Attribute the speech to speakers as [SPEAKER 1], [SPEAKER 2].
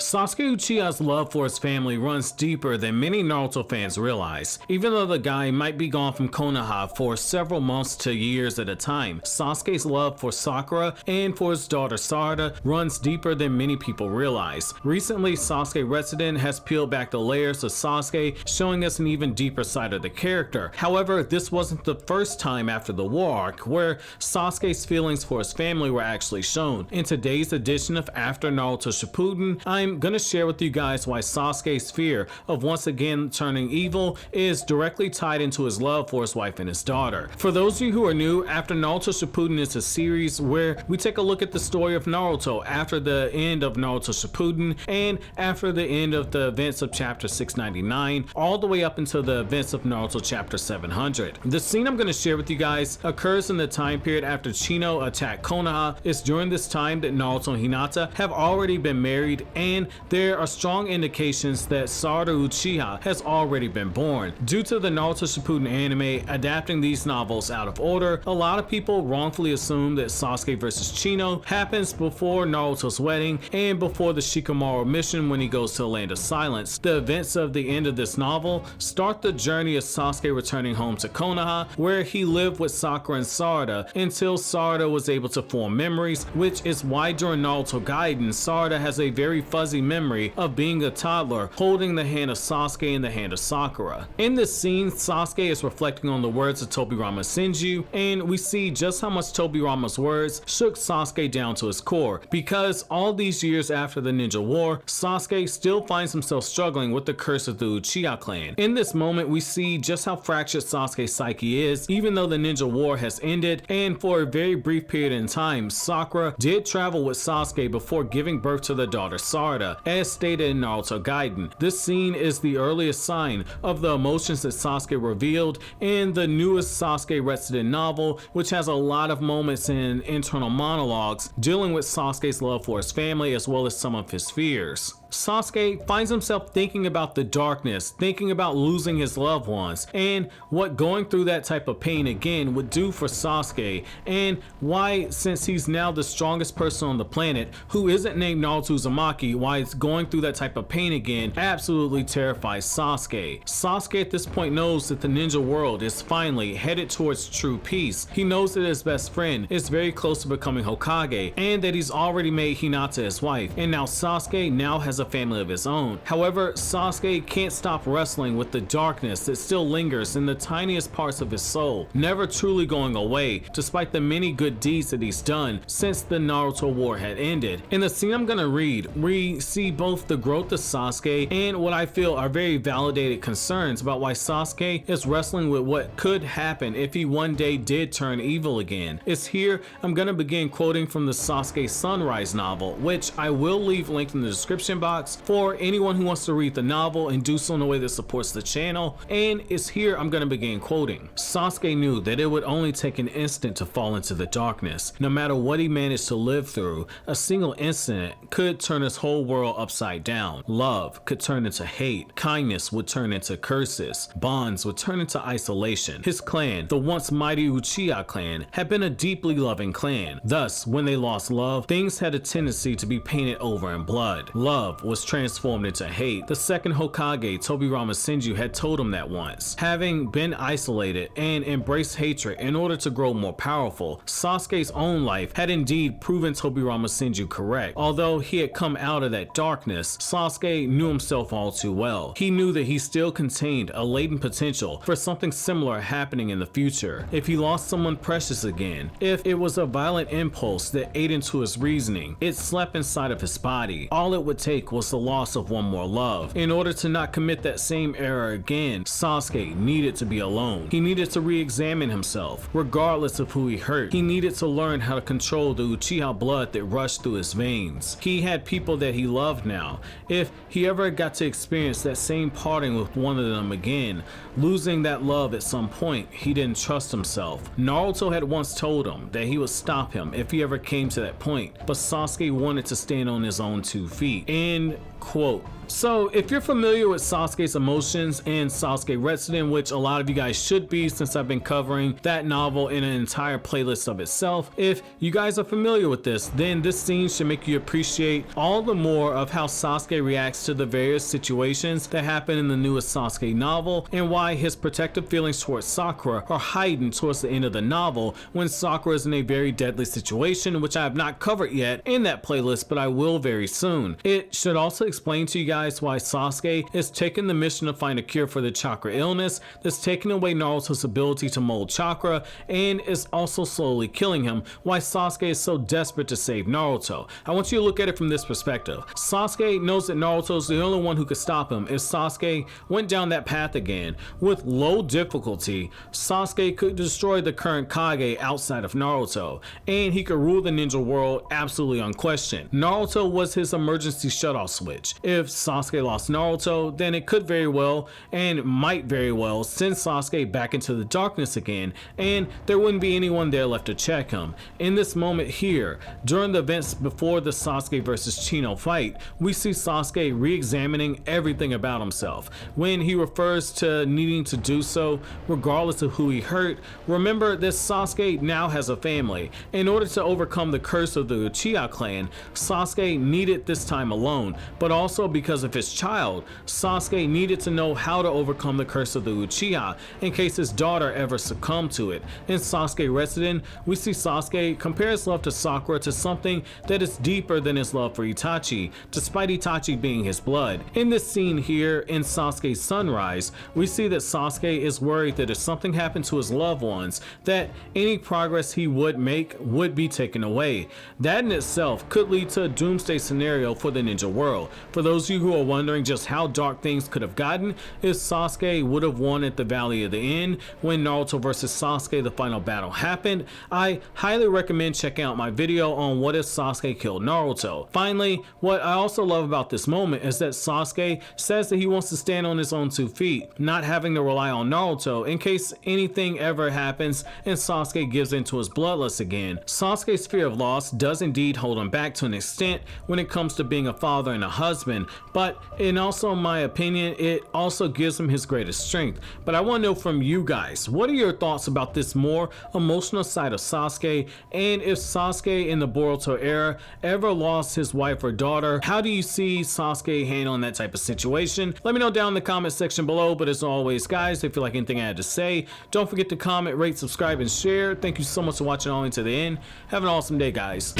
[SPEAKER 1] Sasuke Uchiha's love for his family runs deeper than many Naruto fans realize. Even though the guy might be gone from Konoha for several months to years at a time, Sasuke's love for Sakura and for his daughter Sarada runs deeper than many people realize. Recently, Sasuke Resident has peeled back the layers of Sasuke, showing us an even deeper side of the character. However, this wasn't the first time after the war arc where Sasuke's feelings for his family were actually shown. In today's edition of After Naruto Shippuden, I'm gonna share with you guys why Sasuke's fear of once again turning evil is directly tied into his love for his wife and his daughter. For those of you who are new, After Naruto Shippuden is a series where we take a look at the story of Naruto after the end of Naruto Shippuden and after the end of the events of chapter 699 all the way up until the events of Naruto chapter 700. The scene I'm going to share with you guys occurs in the time period after Chino attacked Konoha. It's during this time that Naruto and Hinata have already been married, and there are strong indications that Sarada Uchiha has already been born. Due to the Naruto Shippuden anime adapting these novels out of order, a lot of people wrongfully assume that Sasuke vs Chino happens before Naruto's wedding and before the Shikamaru mission when he goes to the Land of Silence. The events of the end of this novel start the journey of Sasuke returning home to Konoha, where he lived with Sakura and Sarada until Sarada was able to form memories, which is why during Naruto Gaiden, Sarada has a very fuzzy memory of being a toddler holding the hand of Sasuke and the hand of Sakura. In this scene, Sasuke is reflecting on the words of Tobirama Senju, and we see just how much Tobirama's words shook Sasuke down to his core, because all these years after the Ninja War, Sasuke still finds himself struggling with the curse of the Uchiha clan. In this moment, we see just how fractured Sasuke's psyche is, even though the Ninja War has ended, and for a very brief period in time, Sakura did travel with Sasuke before giving birth to the daughter Sarada, as stated in Naruto Gaiden. This scene is the earliest sign of the emotions that Sasuke revealed in the newest Sasuke Resident novel, which has a lot of moments in internal monologues dealing with Sasuke's love for his family as well as some of his fears. Sasuke finds himself thinking about the darkness, thinking about losing his loved ones, and what going through that type of pain again would do for Sasuke, and why, since he's now the strongest person on the planet who isn't named Naruto Uzumaki, why it's going through that type of pain again absolutely terrifies Sasuke. Sasuke at this point knows that the ninja world is finally headed towards true peace. He knows that his best friend is very close to becoming Hokage, and that he's already made Hinata his wife, and now Sasuke now has a family of his own. However, Sasuke can't stop wrestling with the darkness that still lingers in the tiniest parts of his soul, never truly going away despite the many good deeds that he's done since the Naruto War had ended. In the scene I'm gonna read, we see both the growth of Sasuke and what I feel are very validated concerns about why Sasuke is wrestling with what could happen if he one day did turn evil again. It's here I'm gonna begin quoting from the Sasuke Sunrise novel, which I will leave linked in the description box for anyone who wants to read the novel and do so in a way that supports the channel, and it's here I'm going to begin quoting. Sasuke knew that it would only take an instant to fall into the darkness. No matter what he managed to live through, a single incident could turn his whole world upside down. Love could turn into hate, kindness would turn into curses, bonds would turn into isolation. His clan, the once mighty Uchiha clan, had been a deeply loving clan. Thus, when they lost love, things had a tendency to be painted over in blood. Love was transformed into hate. The second Hokage, Tobirama Senju, had told him that once. Having been isolated and embraced hatred in order to grow more powerful, Sasuke's own life had indeed proven Tobirama Senju correct. Although he had come out of that darkness, Sasuke knew himself all too well. He knew that he still contained a latent potential for something similar happening in the future. If he lost someone precious again, if it was a violent impulse that ate into his reasoning, it slept inside of his body, all it would take was the loss of one more love. In order to not commit that same error again, Sasuke needed to be alone. He needed to re-examine himself, regardless of who he hurt. He needed to learn how to control the Uchiha blood that rushed through his veins. He had people that he loved now. If he ever got to experience that same parting with one of them again, losing that love at some point, he didn't trust himself. Naruto had once told him that he would stop him if he ever came to that point, but Sasuke wanted to stand on his own 2 feet. And quote. So if you're familiar with Sasuke's emotions and Sasuke Retsuden, which a lot of you guys should be since I've been covering that novel in an entire playlist of itself, if you guys are familiar with this, then this scene should make you appreciate all the more of how Sasuke reacts to the various situations that happen in the newest Sasuke novel, and why his protective feelings towards Sakura are heightened towards the end of the novel when Sakura is in a very deadly situation, which I have not covered yet in that playlist, but I will very soon. It should also explain to you guys why Sasuke is taking the mission to find a cure for the chakra illness that's taking away Naruto's ability to mold chakra and is also slowly killing him, why Sasuke is so desperate to save Naruto. I want you to look at it from this perspective. Sasuke knows that Naruto's the only one who could stop him. If Sasuke went down that path again, with low difficulty, Sasuke could destroy the current Kage outside of Naruto, and he could rule the ninja world absolutely unquestioned. Naruto was his emergency shutoff switch. If Sasuke lost Naruto, then it could very well and might very well send Sasuke back into the darkness again, and there wouldn't be anyone there left to check him. In this moment here, during the events before the Sasuke versus Chino fight, we see Sasuke re-examining everything about himself. When he refers to needing to do so regardless of who he hurt, remember that Sasuke now has a family. In order to overcome the curse of the Uchiha clan, Sasuke needed this time alone, but also because of his child, Sasuke needed to know how to overcome the curse of the Uchiha in case his daughter ever succumbed to it. In Sasuke Retsuden, we see Sasuke compare his love to Sakura to something that is deeper than his love for Itachi, despite Itachi being his blood. In this scene here, in Sasuke's Sunrise, we see that Sasuke is worried that if something happened to his loved ones, that any progress he would make would be taken away. That in itself could lead to a doomsday scenario for the ninja world. For those of you who are wondering just how dark things could have gotten if Sasuke would have won at the Valley of the End when Naruto vs Sasuke the final battle happened, I highly recommend checking out my video on what if Sasuke killed Naruto. Finally, what I also love about this moment is that Sasuke says that he wants to stand on his own 2 feet, not having to rely on Naruto in case anything ever happens and Sasuke gives in to his bloodlust again. Sasuke's fear of loss does indeed hold him back to an extent when it comes to being a father and a husband, but in also my opinion, it also gives him his greatest strength. But I want to know from you guys, what are your thoughts about this more emotional side of Sasuke, and if Sasuke in the Boruto era ever lost his wife or daughter, how do you see Sasuke handling that type of situation? Let me know down in the comment section below, but as always guys, if you like anything I had to say, don't forget to comment, rate, subscribe, and share. Thank you so much for watching all the way to the end. Have an awesome day guys.